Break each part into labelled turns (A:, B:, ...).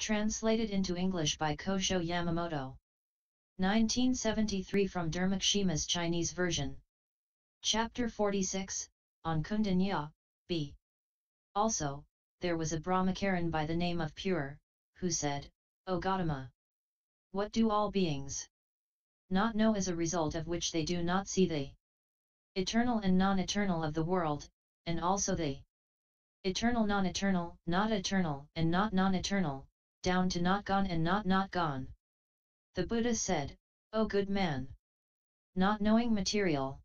A: Translated into English by Kosho Yamamoto. 1973 from Dharmakshema's Chinese version. Chapter 46, on Kaundinya, b. Also, there was a Brahmacarin by the name of Pure, who said, O Gautama, what do all beings not know as a result of which they do not see the eternal and non-eternal of the world, and also the eternal non-eternal, not eternal and not non-eternal, down to not gone and not gone. The Buddha said, O good man, not knowing material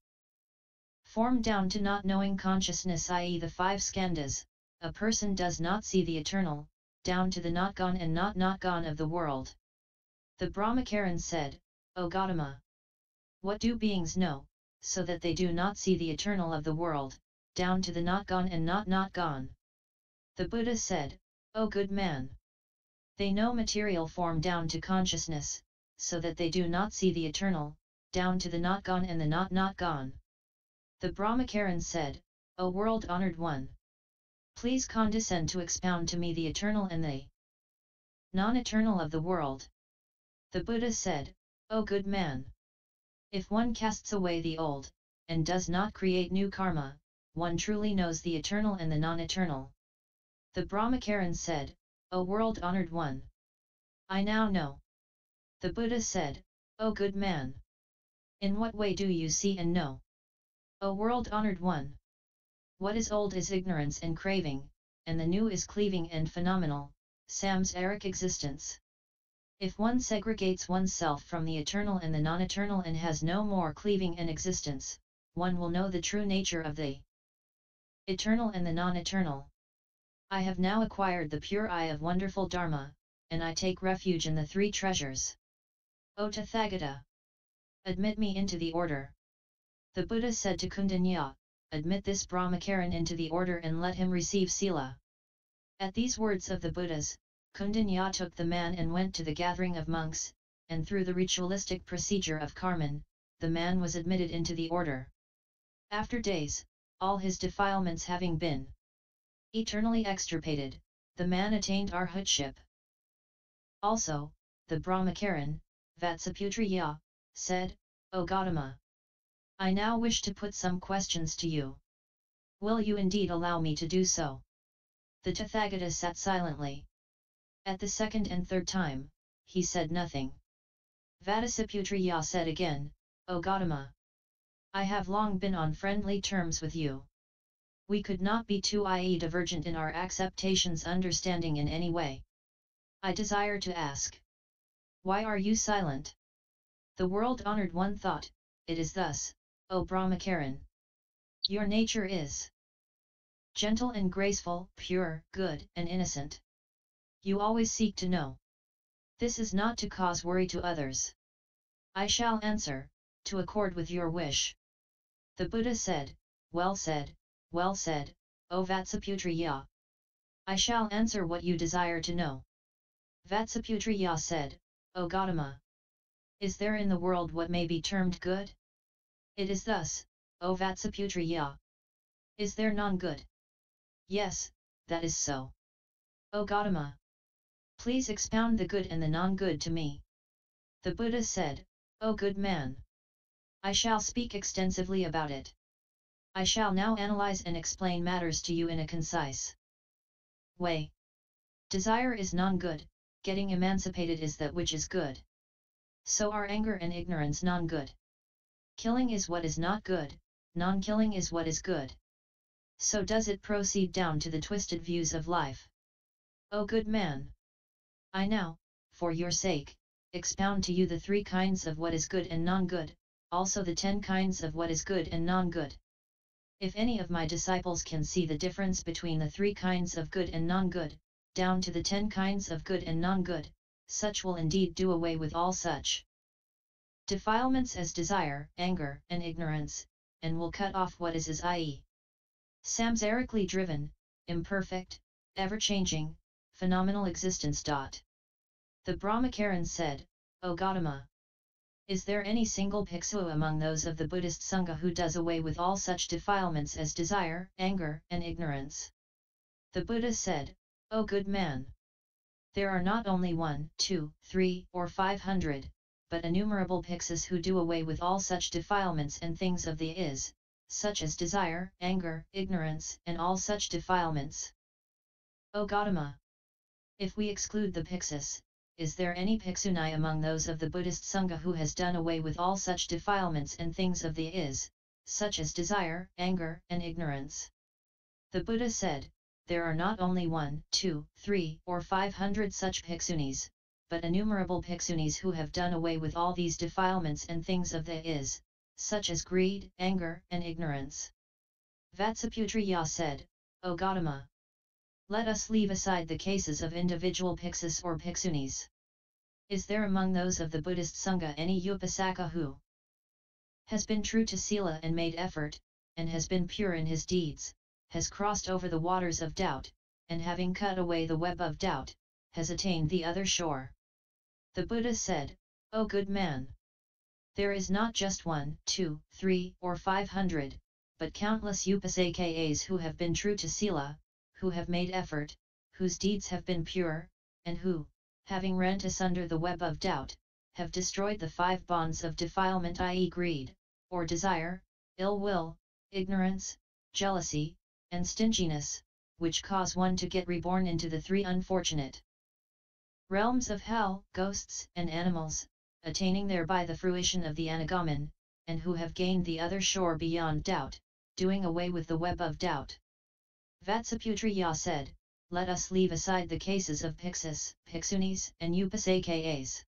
A: form down to not knowing consciousness, i.e. the five skandhas, a person does not see the eternal, down to the not gone and not gone of the world. The Brahmacarin said, O Gautama, what do beings know, so that they do not see the eternal of the world, down to the not gone and not gone? The Buddha said, O good man, they know material form down to consciousness, so that they do not see the eternal, down to the not gone and the not gone. The Brahmacarin said, O world-honored one, please condescend to expound to me the eternal and the non-eternal of the world. The Buddha said, O good man, if one casts away the old, and does not create new karma, one truly knows the eternal and the non-eternal. The Brahmacarin said, O world-honored one, I now know. The Buddha said, O good man, in what way do you see and know? O world-honored one, what is old is ignorance and craving, and the new is cleaving and phenomenal, samsaric existence. If one segregates oneself from the eternal and the non-eternal and has no more cleaving and existence, one will know the true nature of the eternal and the non-eternal. I have now acquired the pure eye of Wonderful Dharma, and I take refuge in the three treasures. O Tathagata, admit me into the order. The Buddha said to Kaundinya, admit this Brahmacarin into the order and let him receive sila. At these words of the Buddha's, Kaundinya took the man and went to the gathering of monks, and through the ritualistic procedure of karman, the man was admitted into the order. After days, all his defilements having been eternally extirpated, the man attained arhatship. Also, the Brahmacarin, Vatsaputriya, said, O Gautama, I now wish to put some questions to you. Will you indeed allow me to do so? The Tathagata sat silently. At the second and third time, he said nothing. Vatsaputriya said again, O Gautama, I have long been on friendly terms with you. We could not be too divergent in our acceptations understanding in any way. I desire to ask, why are you silent? The world-honored one thought, it is thus, O Brahmacarin. Your nature is gentle and graceful, pure, good and innocent. You always seek to know. This is not to cause worry to others. I shall answer, to accord with your wish. The Buddha said, well said, O Vatsaputriya. I shall answer what you desire to know. Vatsaputriya said, O Gautama, is there in the world what may be termed good? It is thus, O Vatsaputriya. Is there non-good? Yes, that is so. O Gautama, please expound the good and the non-good to me. The Buddha said, O good man, I shall speak extensively about it. I shall now analyze and explain matters to you in a concise way. Desire is non-good, getting emancipated is that which is good. So are anger and ignorance non-good. Killing is what is not good, non-killing is what is good. So does it proceed down to the twisted views of life. O good man, I now, for your sake, expound to you the three kinds of what is good and non-good, also the 10 kinds of what is good and non-good. If any of my disciples can see the difference between the 3 kinds of good and non-good, down to the 10 kinds of good and non-good, such will indeed do away with all such defilements as desire, anger, and ignorance, and will cut off what is i.e. samsarically driven, imperfect, ever-changing, phenomenal existence. The Brahmacarin said, O Gautama, is there any single bhikkhu among those of the Buddhist Sangha who does away with all such defilements as desire, anger, and ignorance? The Buddha said, O good man, There are not only 1, 2, 3, or 500, but innumerable Bhikkhus who do away with all such defilements and things of the is, such as desire, anger, ignorance, and all such defilements. O Gautama! If we exclude the Bhikkhus, is there any Bhikshuni among those of the Buddhist Sangha who has done away with all such defilements and things of the is, such as desire, anger, and ignorance? The Buddha said, there are not only 1, 2, 3, or 500 such Bhikshunis, but innumerable Bhikshunis who have done away with all these defilements and things of the is, such as greed, anger, and ignorance. Vatsaputriya said, O Gautama! Let us leave aside the cases of individual Bhikkhus or Bhikshunis. Is there among those of the Buddhist Sangha any Upasaka who has been true to sila and made effort, and has been pure in his deeds, has crossed over the waters of doubt, and having cut away the web of doubt, has attained the other shore? The Buddha said, O good man! There is not just 1, 2, 3, or 500, but countless Upasakas who have been true to sila, who have made effort, whose deeds have been pure, and who, having rent asunder the web of doubt, have destroyed the 5 bonds of defilement, i.e. greed, or desire, ill will, ignorance, jealousy, and stinginess, which cause one to get reborn into the 3 unfortunate realms of hell, ghosts and animals, attaining thereby the fruition of the Anagamin, and who have gained the other shore beyond doubt, doing away with the web of doubt. Vatsaputriya said, let us leave aside the cases of Bhikkhus, Bhikshunis, and Upasakas.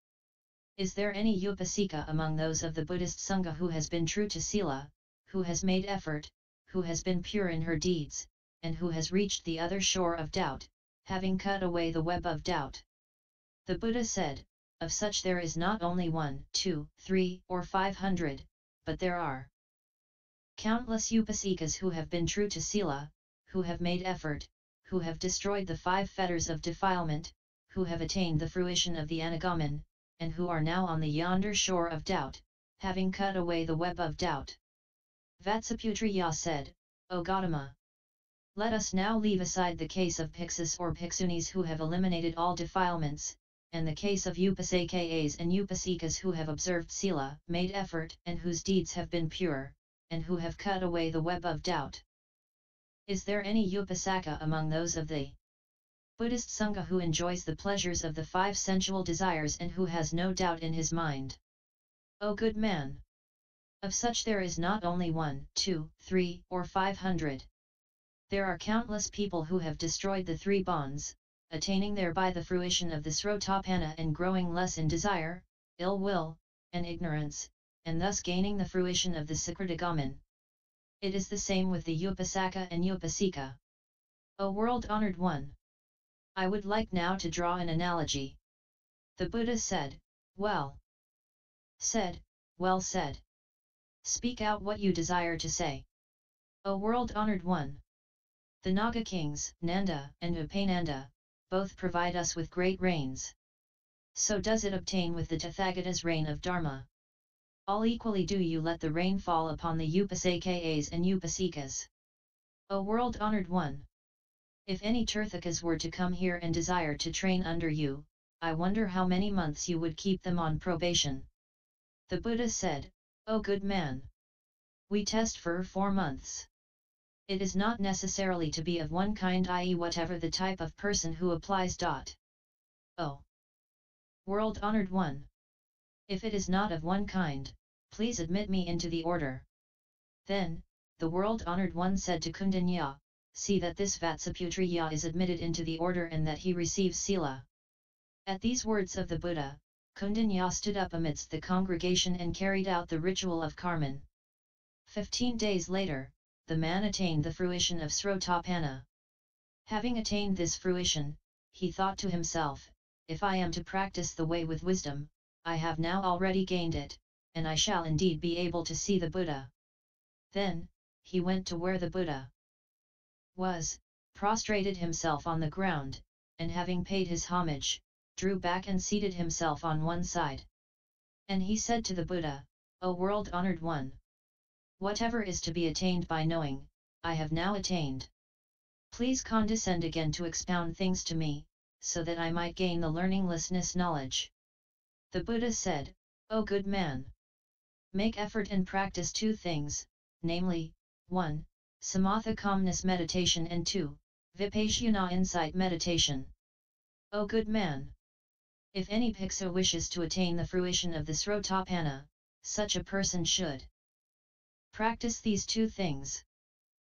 A: Is there any Upasika among those of the Buddhist Sangha who has been true to sila, who has made effort, who has been pure in her deeds, and who has reached the other shore of doubt, having cut away the web of doubt? The Buddha said, of such there is not only 1, 2, 3, or 500, but there are countless Upasikas who have been true to sila, who have made effort, who have destroyed the 5 fetters of defilement, who have attained the fruition of the Anagamin, and who are now on the yonder shore of doubt, having cut away the web of doubt. Vatsaputriya said, O Gautama! Let us now leave aside the case of Bhikkhus or Bhikshunis who have eliminated all defilements, and the case of Upasakas and Upasikas who have observed sila, made effort, and whose deeds have been pure, and who have cut away the web of doubt. Is there any Upasaka among those of the Buddhist Sangha who enjoys the pleasures of the 5 sensual desires and who has no doubt in his mind? O good man! Of such there is not only 1, 2, 3, or 500. There are countless people who have destroyed the 3 bonds, attaining thereby the fruition of the Srotapanna and growing less in desire, ill will, and ignorance, and thus gaining the fruition of the Sakritagamin. It is the same with the Upasaka and Upasika. O world-honored one! I would like now to draw an analogy. The Buddha said, well said, well said. Speak out what you desire to say. O world-honored one! The Naga kings, Nanda and Upananda, both provide us with great rains. So does it obtain with the Tathagata's reign of Dharma. All equally do you let the rain fall upon the Upasakas and Upasikas. O world-honored one! If any Tirthakas were to come here and desire to train under you, I wonder how many months you would keep them on probation. The Buddha said, O good man! We test for 4 months. It is not necessarily to be of one kind, i.e. whatever the type of person who applies. O world-honored one! If it is not of one kind, please admit me into the order. Then, the world-honored one said to Kaundinya, see that this Vatsaputriya is admitted into the order and that he receives sila. At these words of the Buddha, Kaundinya stood up amidst the congregation and carried out the ritual of karman. 15 days later, the man attained the fruition of Srotapanna. Having attained this fruition, he thought to himself, if I am to practice the way with wisdom, I have now already gained it, and I shall indeed be able to see the Buddha. Then, he went to where the Buddha was, prostrated himself on the ground, and having paid his homage, drew back and seated himself on one side. And he said to the Buddha, O world-honored one! Whatever is to be attained by knowing, I have now attained. Please condescend again to expound things to me, so that I might gain the learninglessness knowledge. The Buddha said, O good man! Make effort and practice two things, namely, 1. Samatha calmness meditation and 2. Vipassana insight meditation. O good man! If any bhikkhu wishes to attain the fruition of the Srotapanna, such a person should practice these two things.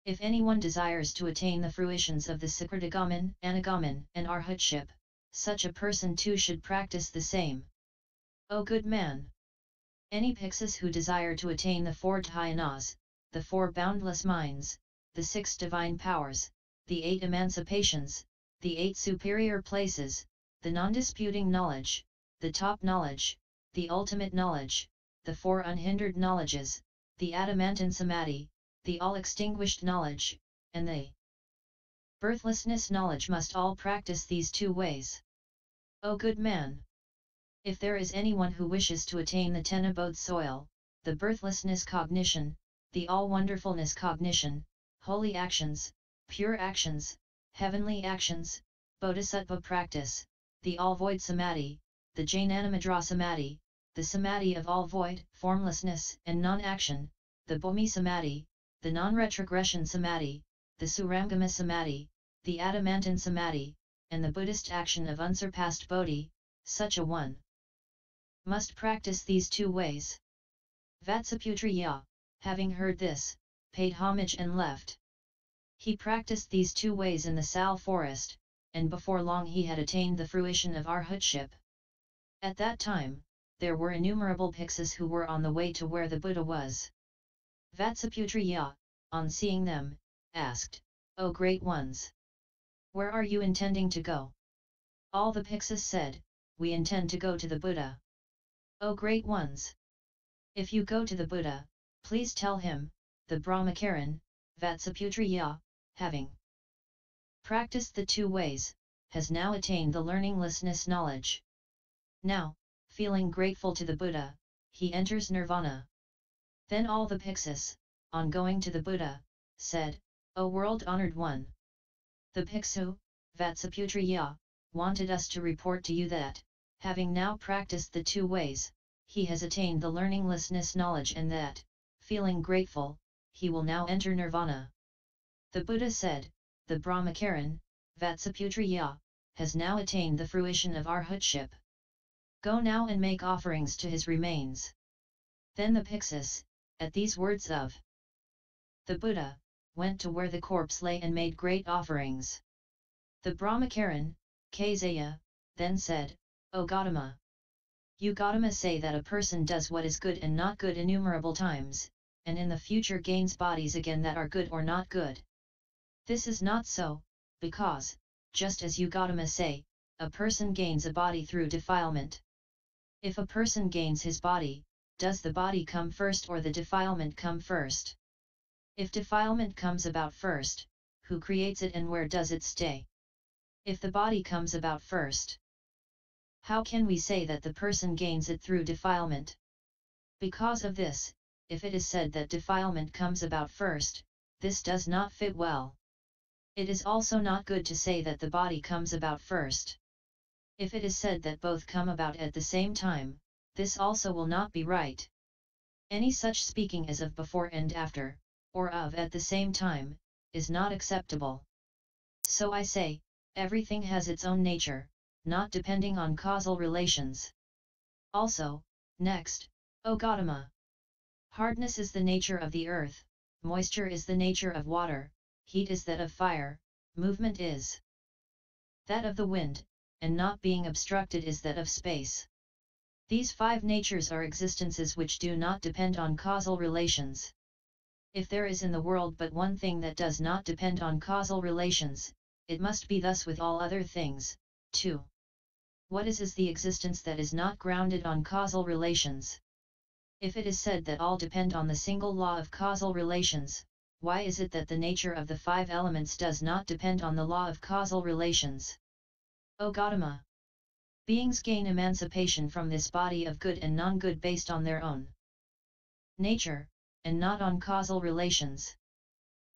A: If anyone desires to attain the fruitions of the Sakritagaman, Anagaman, and Arhatship, such a person too should practice the same. O good man! Any bhikkhus who desire to attain the 4 dhyanas, the 4 boundless minds, the 6 divine powers, the 8 emancipations, the 8 superior places, the non-disputing knowledge, the top knowledge, the ultimate knowledge, the 4 unhindered knowledges, the adamantine samadhi, the all-extinguished knowledge, and the birthlessness knowledge must all practice these two ways. O good man! If there is anyone who wishes to attain the 10 abode soil, the birthlessness cognition, the all-wonderfulness cognition, holy actions, pure actions, heavenly actions, bodhisattva practice, the all-void samadhi, the jnanamadra samadhi, the samadhi of all void, formlessness and non-action, the bhumi samadhi, the non-retrogression samadhi, the surangama samadhi, the adamantine samadhi, and the Buddhist action of unsurpassed bodhi, such a one must practice these two ways. Vatsaputriya, having heard this, paid homage and left. He practiced these two ways in the Sal forest, and before long he had attained the fruition of arhatship. At that time, there were innumerable bhikkhus who were on the way to where the Buddha was. Vatsaputriya, on seeing them, asked, O great ones! Where are you intending to go? All the bhikkhus said, We intend to go to the Buddha. O great ones! If you go to the Buddha, please tell him, the Brahmacarin, Vatsaputriya, having practiced the two ways, has now attained the learninglessness knowledge. Now, feeling grateful to the Buddha, he enters Nirvana. Then all the bhikkhus, on going to the Buddha, said, O world-honored one! The bhiksu, Vatsaputriya, wanted us to report to you that, having now practiced the two ways, he has attained the learninglessness knowledge and that, feeling grateful, he will now enter Nirvana. The Buddha said, the Brahmacarin, Vatsaputriya, has now attained the fruition of arhatship. Go now and make offerings to his remains. Then the bhikkhus, at these words of the Buddha, went to where the corpse lay and made great offerings. The Brahmacarin, Kazaya, then said, O Gautama! You Gautama say that a person does what is good and not good innumerable times, and in the future gains bodies again that are good or not good. This is not so, because, just as you Gautama say, a person gains a body through defilement. If a person gains his body, does the body come first or the defilement come first? If defilement comes about first, who creates it and where does it stay? If the body comes about first, how can we say that the person gains it through defilement? Because of this, if it is said that defilement comes about first, this does not fit well. It is also not good to say that the body comes about first. If it is said that both come about at the same time, this also will not be right. Any such speaking as of before and after, or of at the same time, is not acceptable. So I say, everything has its own nature, not depending on causal relations. Also, next, O Gautama! Hardness is the nature of the earth, moisture is the nature of water, heat is that of fire, movement is that of the wind, and not being obstructed is that of space. These 5 natures are existences which do not depend on causal relations. If there is in the world but one thing that does not depend on causal relations, it must be thus with all other things, too. What is the existence that is not grounded on causal relations? If it is said that all depend on the single law of causal relations, why is it that the nature of the 5 elements does not depend on the law of causal relations? O Gautama! Beings gain emancipation from this body of good and non-good based on their own nature, and not on causal relations.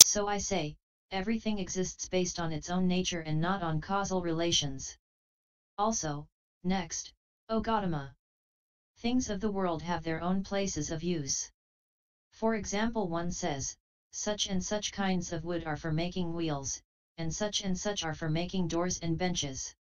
A: So I say, everything exists based on its own nature and not on causal relations. Also, next, O Gautama, things of the world have their own places of use. For example, one says, such and such kinds of wood are for making wheels, and such are for making doors and benches.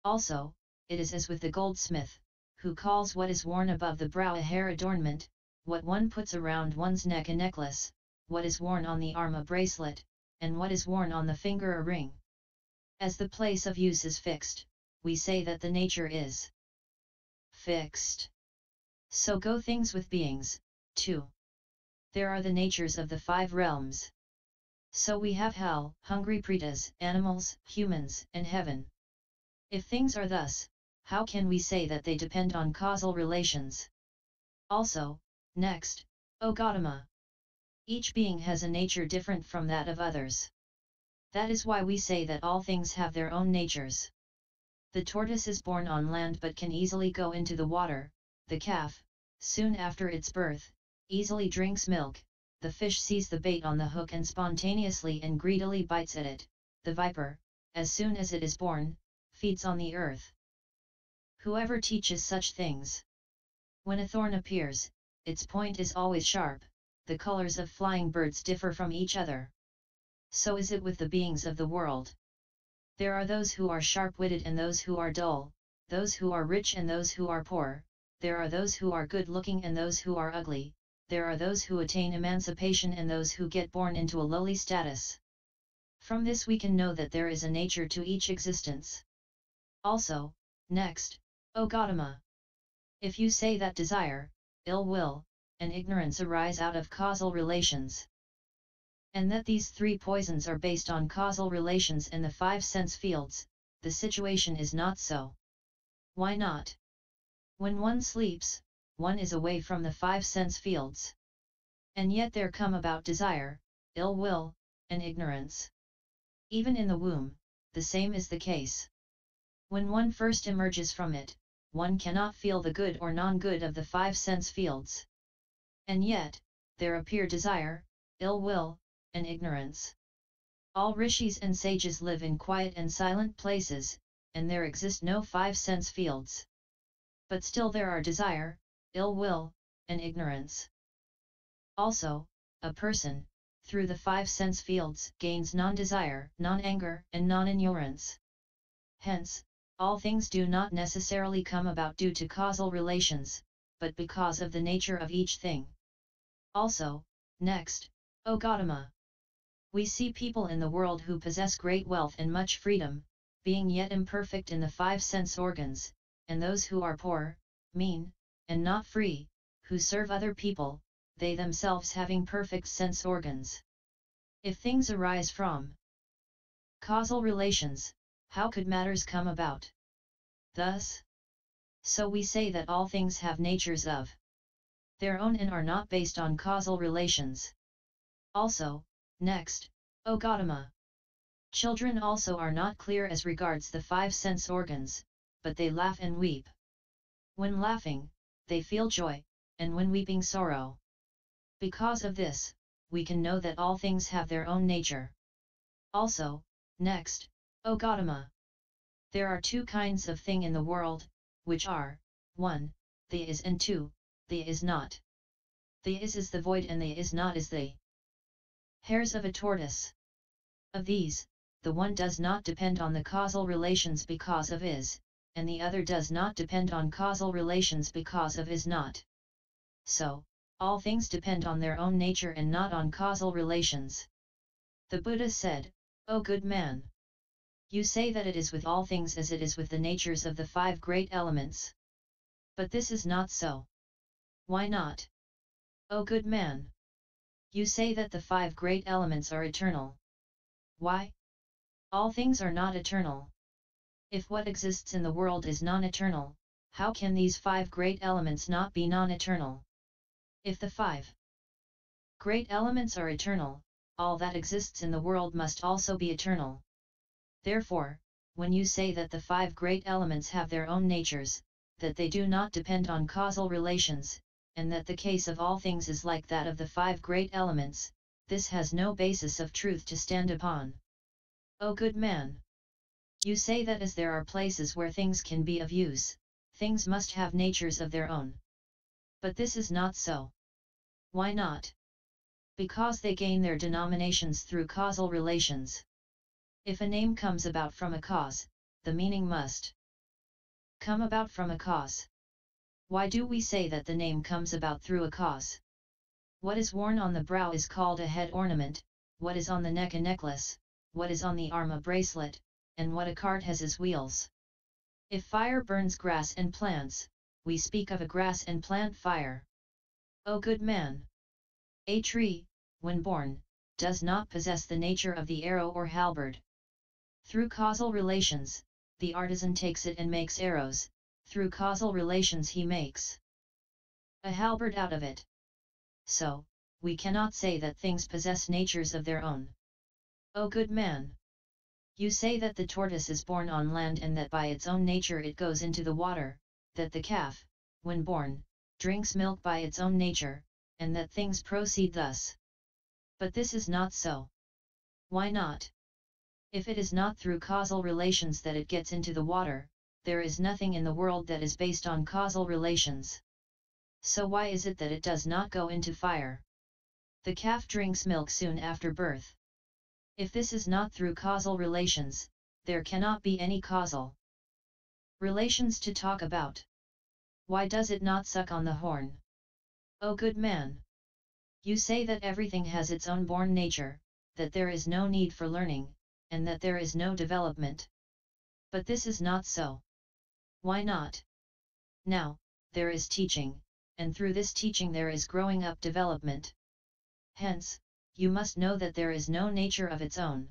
A: Also, it is as with the goldsmith, who calls what is worn above the brow a hair adornment, what one puts around one's neck a necklace, what is worn on the arm a bracelet, and what is worn on the finger a ring. As the place of use is fixed, we say that the nature is fixed. So go things with beings, too. There are the natures of the 5 realms. So we have hell, hungry pretas, animals, humans, and heaven. If things are thus, how can we say that they depend on causal relations? Also, next, O Gautama, each being has a nature different from that of others. That is why we say that all things have their own natures. The tortoise is born on land but can easily go into the water, the calf, soon after its birth, easily drinks milk, the fish sees the bait on the hook and spontaneously and greedily bites at it, the viper, as soon as it is born, feeds on the earth. Whoever teaches such things. When a thorn appears, its point is always sharp, the colors of flying birds differ from each other. So is it with the beings of the world. There are those who are sharp-witted and those who are dull, those who are rich and those who are poor, there are those who are good-looking and those who are ugly, there are those who attain emancipation and those who get born into a lowly status. From this we can know that there is a nature to each existence. Also, next, O Gautama, if you say that desire, ill will, and ignorance arise out of causal relations, and that these 3 poisons are based on causal relations and the 5 sense fields, the situation is not so. Why not? When one sleeps, one is away from the 5 sense fields. And yet there come about desire, ill will, and ignorance. Even in the womb, the same is the case. When one first emerges from it, one cannot feel the good or non-good of the 5 sense fields. And yet, there appear desire, ill will, and ignorance. All rishis and sages live in quiet and silent places, and there exist no 5 sense fields. But still there are desire, ill will, and ignorance. Also, a person, through the 5 sense fields, gains non-desire, non-anger, and non-ignorance. Hence, all things do not necessarily come about due to causal relations, but because of the nature of each thing. Also, next, O Gautama, we see people in the world who possess great wealth and much freedom, being yet imperfect in the 5 sense organs, and those who are poor, mean, and not free, who serve other people, they themselves having perfect sense organs. If things arise from causal relations, how could matters come about? Thus, so we say that all things have natures of their own and are not based on causal relations. Also, next, O Gautama, children also are not clear as regards the 5 sense organs, but they laugh and weep. When laughing, they feel joy, and when weeping sorrow. Because of this, we can know that all things have their own nature. Also, next, O Gautama, there are 2 kinds of thing in the world, which are, 1, the is and 2, the is not. The is the void and the is not is the hairs of a tortoise. Of these, the one does not depend on the causal relations because of is, and the other does not depend on causal relations because of is not. So, all things depend on their own nature and not on causal relations. The Buddha said, O good man, you say that it is with all things as it is with the natures of the 5 great elements. But this is not so. Why not? O good man, you say that the 5 great elements are eternal. Why? All things are not eternal. If what exists in the world is non-eternal, how can these 5 great elements not be non-eternal? If the 5 great elements are eternal, all that exists in the world must also be eternal. Therefore, when you say that the 5 great elements have their own natures, that they do not depend on causal relations, and that the case of all things is like that of the 5 great elements, this has no basis of truth to stand upon. O good man, You say that as there are places where things can be of use, things must have natures of their own. But this is not so. Why not? Because they gain their denominations through causal relations. If a name comes about from a cause, the meaning must come about from a cause. Why do we say that the name comes about through a cause? What is worn on the brow is called a head ornament, what is on the neck a necklace, what is on the arm a bracelet, and what a cart has is wheels. If fire burns grass and plants, we speak of a grass and plant fire. O good man! A tree, when born, does not possess the nature of the arrow or halberd. Through causal relations, the artisan takes it and makes arrows, through causal relations he makes a halberd out of it. So, we cannot say that things possess natures of their own. O good man! You say that the tortoise is born on land and that by its own nature it goes into the water, that the calf, when born, drinks milk by its own nature, and that things proceed thus. But this is not so. Why not? If it is not through causal relations that it gets into the water, there is nothing in the world that is based on causal relations. So why is it that it does not go into fire? The calf drinks milk soon after birth. If this is not through causal relations, there cannot be any causal relations to talk about. Why does it not suck on the horn? O good man! You say that everything has its own born nature, that there is no need for learning, and that there is no development. But this is not so. Why not? Now, there is teaching, and through this teaching there is growing up development. Hence, you must know that there is no nature of its own.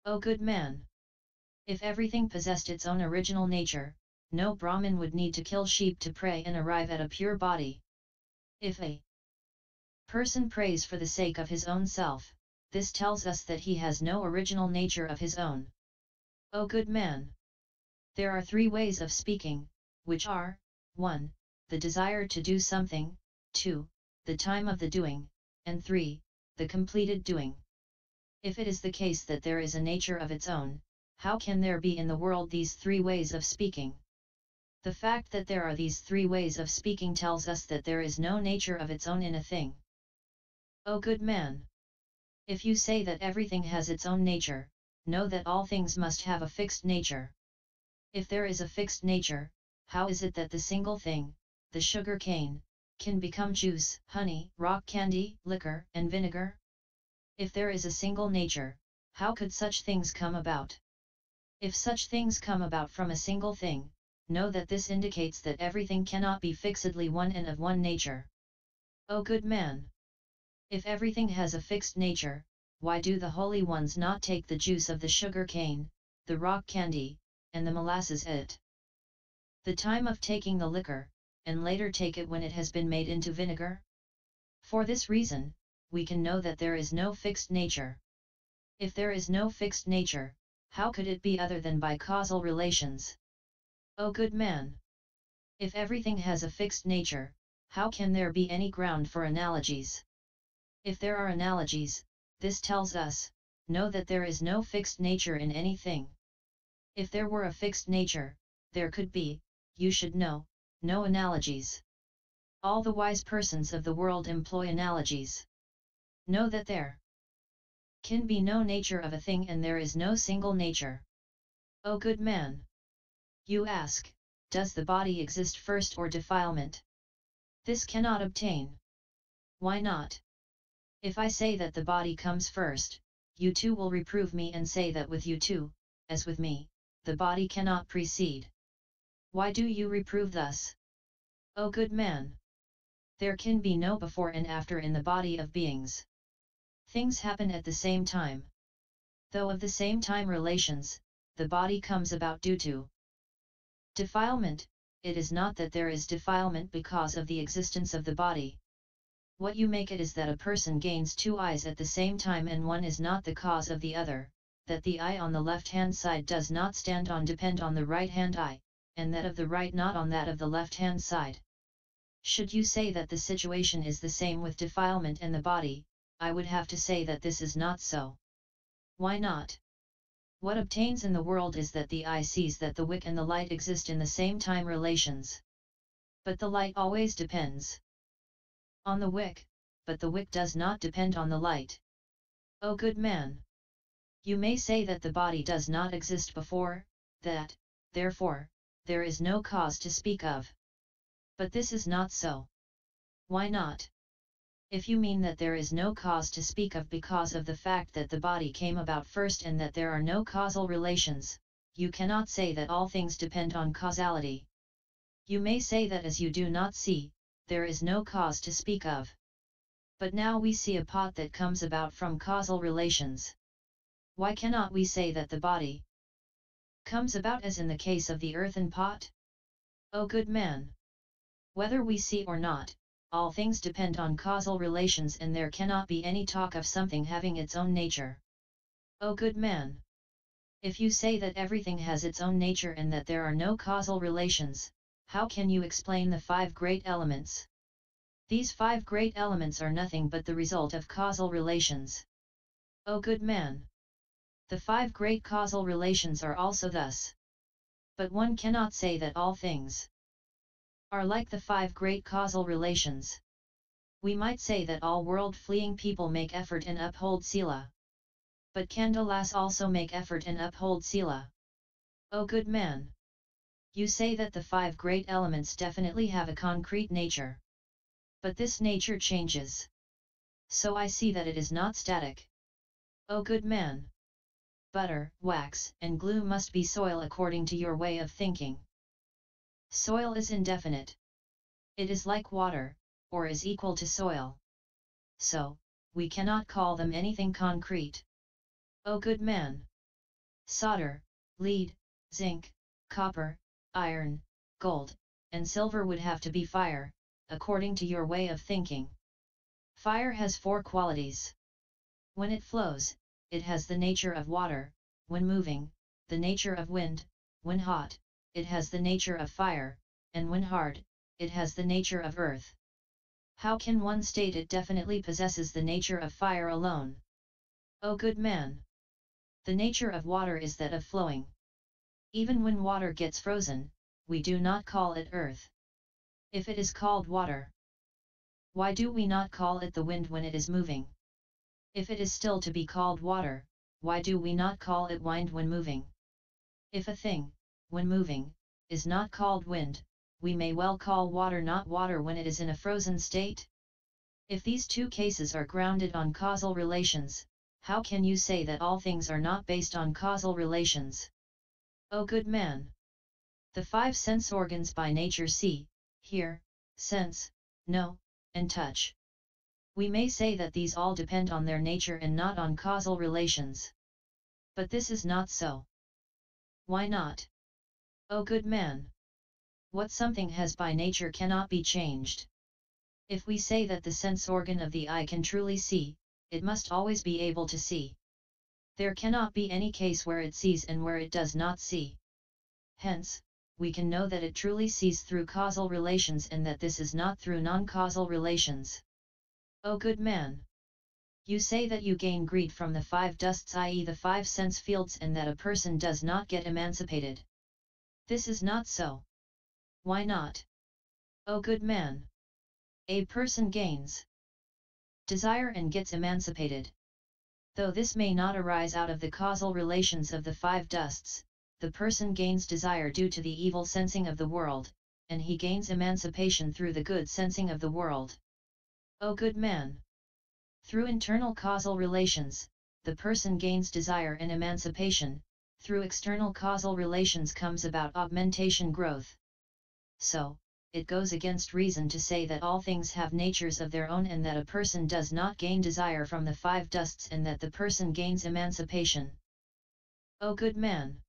A: O good man! If everything possessed its own original nature, no Brahmin would need to kill sheep to pray and arrive at a pure body. If a person prays for the sake of his own self, this tells us that he has no original nature of his own. O good man! There are three ways of speaking, which are, 1. The desire to do something, 2. The time of the doing, and 3. The completed doing. If it is the case that there is a nature of its own, how can there be in the world these three ways of speaking? The fact that there are these three ways of speaking tells us that there is no nature of its own in a thing. O good man! If you say that everything has its own nature, know that all things must have a fixed nature. If there is a fixed nature, how is it that the single thing, the sugar cane, can become juice, honey, rock candy, liquor, and vinegar? If there is a single nature, how could such things come about? If such things come about from a single thing, know that this indicates that everything cannot be fixedly one and of one nature. O good man! If everything has a fixed nature, why do the holy ones not take the juice of the sugar cane, the rock candy, and the molasses at the time of taking the liquor, and later take it when it has been made into vinegar? For this reason, we can know that there is no fixed nature. If there is no fixed nature, how could it be other than by causal relations? O good man! If everything has a fixed nature, how can there be any ground for analogies? If there are analogies, this tells us, know that there is no fixed nature in anything. If there were a fixed nature, there could be, you should know, no analogies. All the wise persons of the world employ analogies. Know that there can be no nature of a thing and there is no single nature. O good man! You ask, does the body exist first or defilement? This cannot obtain. Why not? If I say that the body comes first, you too will reprove me and say that with you too, as with me, the body cannot precede. Why do you reprove thus? O good man! There can be no before and after in the body of beings. Things happen at the same time. Though of the same time relations, the body comes about due to defilement, it is not that there is defilement because of the existence of the body. What you make it is that a person gains two eyes at the same time and one is not the cause of the other, that the eye on the left-hand side does not stand on depend on the right-hand eye, and that of the right not on that of the left-hand side. Should you say that the situation is the same with defilement and the body, I would have to say that this is not so. Why not? What obtains in the world is that the eye sees that the wick and the light exist in the same time relations. But the light always depends on the wick, but the wick does not depend on the light. O good man! You may say that the body does not exist before, that, therefore, there is no cause to speak of. But this is not so. Why not? If you mean that there is no cause to speak of because of the fact that the body came about first and that there are no causal relations, you cannot say that all things depend on causality. You may say that as you do not see, there is no cause to speak of. But now we see a pot that comes about from causal relations. Why cannot we say that the body comes about as in the case of the earthen pot? O good man! Whether we see or not, all things depend on causal relations and there cannot be any talk of something having its own nature. O good man! If you say that everything has its own nature and that there are no causal relations, how can you explain the 5 great elements? These 5 great elements are nothing but the result of causal relations. O good man! The 5 great causal relations are also thus. But one cannot say that all things are like the 5 great causal relations. We might say that all world-fleeing people make effort and uphold sila. But skandhas also make effort and uphold sila. O good man! You say that the 5 great elements definitely have a concrete nature. But this nature changes. So I see that it is not static. O good man! Butter, wax, and glue must be soil according to your way of thinking. Soil is indefinite. It is like water, or is equal to soil. So, we cannot call them anything concrete. O good man! Solder, lead, zinc, copper, iron, gold, and silver would have to be fire, according to your way of thinking. Fire has 4 qualities. When it flows, it has the nature of water; when moving, the nature of wind; when hot, it has the nature of fire; and when hard, it has the nature of earth. How can one state it definitely possesses the nature of fire alone? O good man! The nature of water is that of flowing. Even when water gets frozen, we do not call it earth. If it is called water, why do we not call it the wind when it is moving? If it is still to be called water, why do we not call it wind when moving? If a thing, when moving, is not called wind, we may well call water not water when it is in a frozen state? If these 2 cases are grounded on causal relations, how can you say that all things are not based on causal relations? O good man! The 5 sense organs by nature see, hear, sense, know, and touch. We may say that these all depend on their nature and not on causal relations. But this is not so. Why not? O good man! What something has by nature cannot be changed. If we say that the sense organ of the eye can truly see, it must always be able to see. There cannot be any case where it sees and where it does not see. Hence, we can know that it truly sees through causal relations and that this is not through non-causal relations. O good man! You say that you gain greed from the 5 dusts, i.e. the 5 sense fields, and that a person does not get emancipated. This is not so. Why not? O good man! A person gains desire and gets emancipated. Though this may not arise out of the causal relations of the 5 dusts, the person gains desire due to the evil sensing of the world, and he gains emancipation through the good sensing of the world. O good man! Through internal causal relations, the person gains desire and emancipation; through external causal relations comes about augmentation, growth. So, it goes against reason to say that all things have natures of their own and that a person does not gain desire from the 5 dusts and that the person gains emancipation. O good man!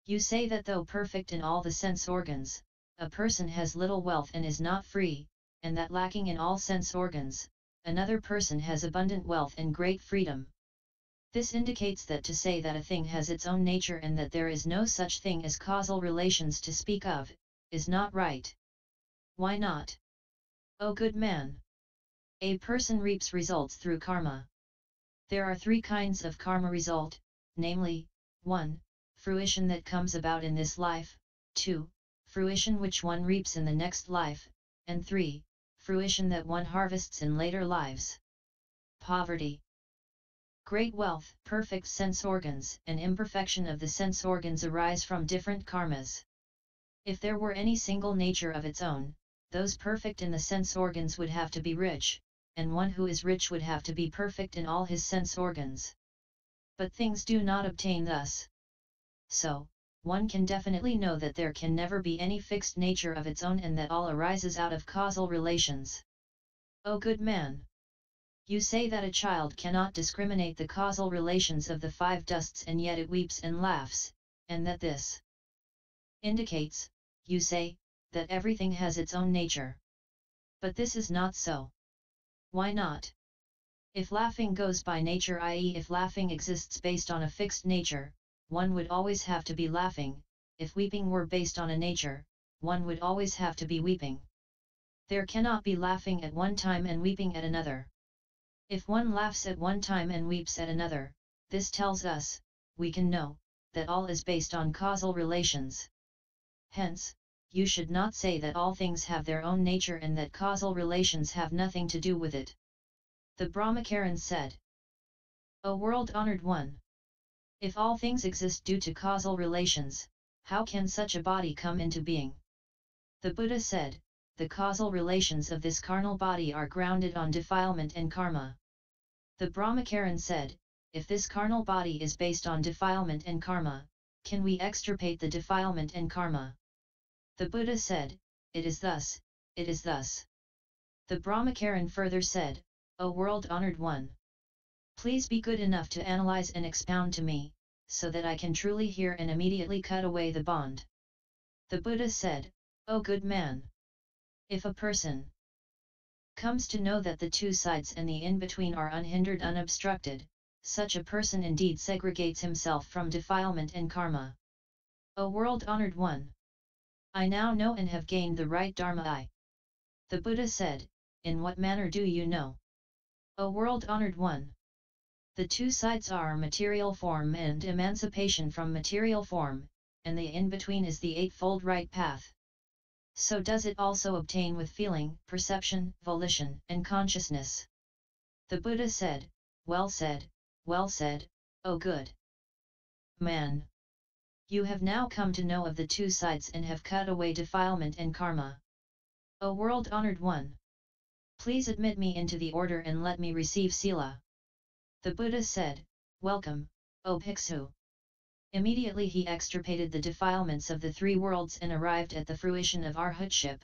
A: You say that though perfect in all the sense organs, a person has little wealth and is not free, and that lacking in all sense organs, another person has abundant wealth and great freedom. This indicates that to say that a thing has its own nature and that there is no such thing as causal relations to speak of, is not right. Why not? O good man! A person reaps results through karma. There are 3 kinds of karma result, namely, 1. Fruition that comes about in this life, 2. Fruition which one reaps in the next life, and 3. Fruition that one harvests in later lives. Poverty. Great wealth, perfect sense organs, and imperfection of the sense organs arise from different karmas. If there were any single nature of its own, those perfect in the sense organs would have to be rich, and one who is rich would have to be perfect in all his sense organs. But things do not obtain thus. So, one can definitely know that there can never be any fixed nature of its own and that all arises out of causal relations. O good man! You say that a child cannot discriminate the causal relations of the five dusts and yet it weeps and laughs, and that this indicates, you say, that everything has its own nature. But this is not so. Why not? If laughing goes by nature, i.e. if laughing exists based on a fixed nature, one would always have to be laughing. If weeping were based on a nature, one would always have to be weeping. There cannot be laughing at one time and weeping at another. If one laughs at one time and weeps at another, this tells us, we can know, that all is based on causal relations. Hence, you should not say that all things have their own nature and that causal relations have nothing to do with it. The Brahmacarin said, O world-honored one! If all things exist due to causal relations, how can such a body come into being? The Buddha said, the causal relations of this carnal body are grounded on defilement and karma. The Brahmacarin said, if this carnal body is based on defilement and karma, can we extirpate the defilement and karma? The Buddha said, it is thus, it is thus. The Brahmacarin further said, O world-honored one! Please be good enough to analyze and expound to me, so that I can truly hear and immediately cut away the bond. The Buddha said, O good man! If a person comes to know that the two sides and the in-between are unhindered, unobstructed, such a person indeed segregates himself from defilement and karma. O world-honored one! I now know and have gained the right Dharma. The Buddha said, in what manner do you know? O world-honored one! The two sides are material form and emancipation from material form, and the in-between is the eightfold right path. So does it also obtain with feeling, perception, volition, and consciousness. The Buddha said, well said, O good man! You have now come to know of the two sides and have cut away defilement and karma. O world-honored one! Please admit me into the order and let me receive sila. The Buddha said, welcome, O Bhiksu! Immediately he extirpated the defilements of the three worlds and arrived at the fruition of arhatship.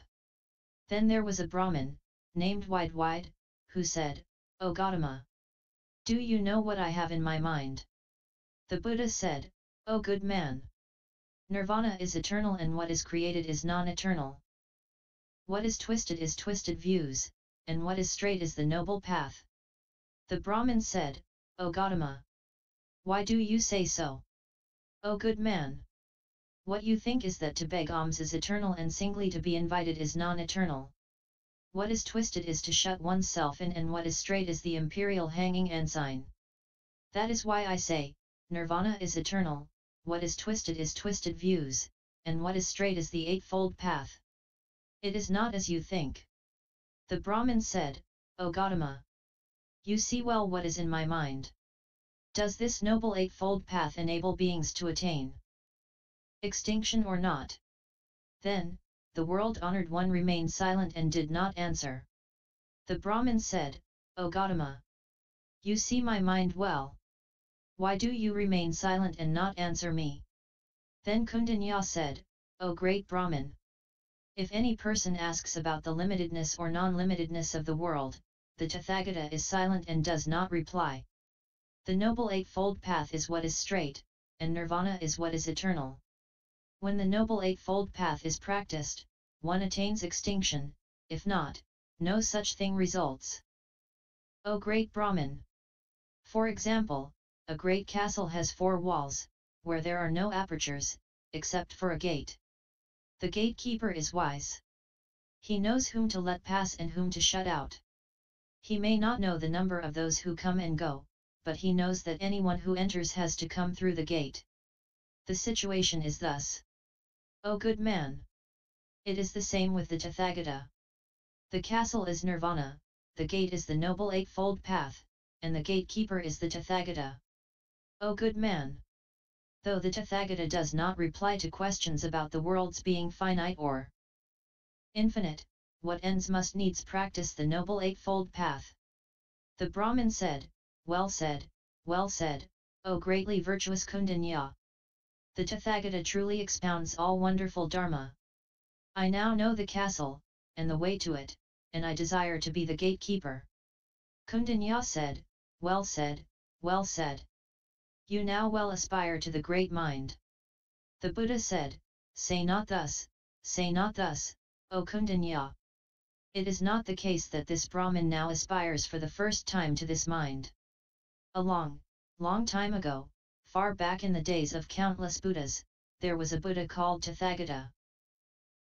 A: Then there was a Brahmin, named Wide, who said, O Gautama! Do you know what I have in my mind? The Buddha said, O good man! Nirvana is eternal and what is created is non-eternal. What is twisted views, and what is straight is the noble path. The Brahmin said, O Gautama! Why do you say so? O good man! What you think is that to beg alms is eternal and singly to be invited is non-eternal. What is twisted is to shut oneself in and what is straight is the imperial hanging ensign. That is why I say, Nirvana is eternal, what is twisted views, and what is straight is the eightfold path. It is not as you think. The Brahmin said, O Gautama! You see well what is in my mind. Does this noble eightfold path enable beings to attain extinction or not? Then, the world-honored one remained silent and did not answer. The Brahmin said, O Gautama! You see my mind well. Why do you remain silent and not answer me? Then Kaundinya said, O great Brahmin! If any person asks about the limitedness or non-limitedness of the world, the Tathagata is silent and does not reply. The Noble Eightfold Path is what is straight, and Nirvana is what is eternal. When the Noble Eightfold Path is practiced, one attains extinction, if not, no such thing results. O great Brahmin! For example, a great castle has 4 walls, where there are no apertures, except for a gate. The gatekeeper is wise. He knows whom to let pass and whom to shut out. He may not know the number of those who come and go, but he knows that anyone who enters has to come through the gate. The situation is thus. O good man! It is the same with the Tathagata. The castle is Nirvana, the gate is the Noble Eightfold Path, and the gatekeeper is the Tathagata. O good man! Though the Tathagata does not reply to questions about the world's being finite or infinite, what ends must needs practice the Noble Eightfold Path. The Brahmin said, well said, O greatly virtuous Kaundinya! The Tathagata truly expounds all wonderful Dharma. I now know the castle, and the way to it, and I desire to be the gatekeeper. Kaundinya said, well said, You now well aspire to the great mind. The Buddha said, say not thus, O Kaundinya. It is not the case that this Brahmin now aspires for the first time to this mind. A long time ago, far back in the days of countless Buddhas, there was a Buddha called Tathagata.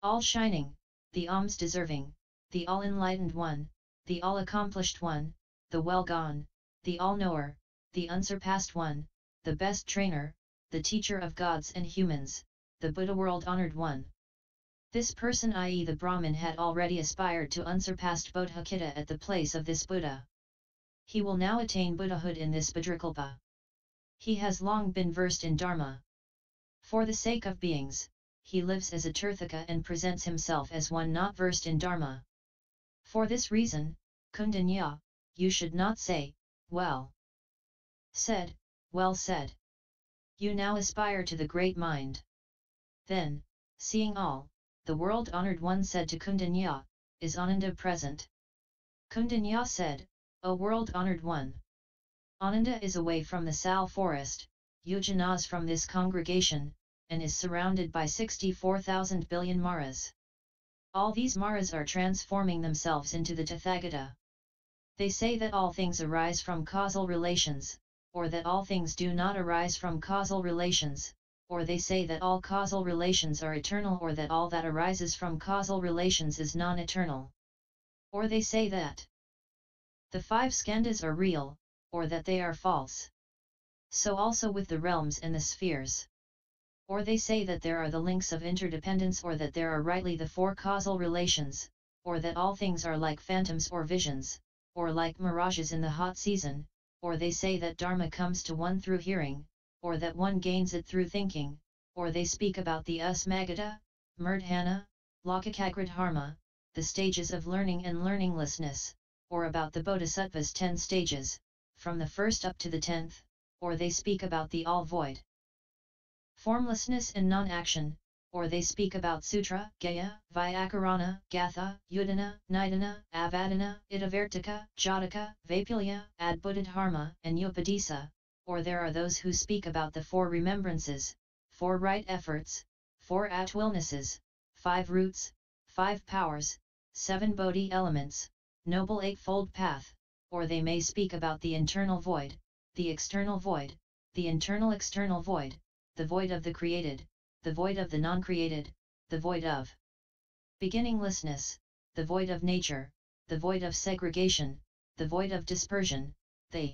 A: All shining, the alms deserving, the all enlightened one, the all accomplished one, the well gone, the all knower, the unsurpassed one, the best trainer, the teacher of gods and humans, the Buddha world honored one. This person, i.e. the Brahmin, had already aspired to unsurpassed Bodhicitta at the place of this Buddha. He will now attain Buddhahood in this Bhadrakalpa. He has long been versed in Dharma. For the sake of beings, he lives as a Tirthaka and presents himself as one not versed in Dharma. For this reason, Kaundinya, you should not say, well said. You now aspire to the great mind. Then, seeing all, the world-honored one said to Kaundinya, is Ananda present? Kaundinya said, O world-honored one! Ananda is away from the Sal forest, yojanas from this congregation, and is surrounded by 64,000 billion maras. All these maras are transforming themselves into the Tathagata. They say that all things arise from causal relations, or that all things do not arise from causal relations, or they say that all causal relations are eternal, or that all that arises from causal relations is non-eternal. Or they say that the 5 skandhas are real, or that they are false. So also with the realms and the spheres. Or they say that there are the links of interdependence, or that there are rightly the 4 causal relations, or that all things are like phantoms or visions, or like mirages in the hot season, or they say that Dharma comes to one through hearing, or that one gains it through thinking, or they speak about the Usmagata, Murdhana, Lokakagradharma, the stages of learning and learninglessness, or about the Bodhisattva's 10 stages, from the first up to the 10th, or they speak about the all-void formlessness and non-action, or they speak about Sutra, Gaya, Vyakarana, Gatha, Udana, Nidana, Avadana, Itavartika, Jataka, Vapulya, Adbuddhadharma, and Upadisa, or there are those who speak about the 4 remembrances, 4 right efforts, 4 at-willnesses, 5 roots, 5 powers, 7 bodhi elements, Noble Eightfold Path, or they may speak about the internal void, the external void, the internal external void, the void of the created, the void of the non-created, the void of beginninglessness, the void of nature, the void of segregation, the void of dispersion, the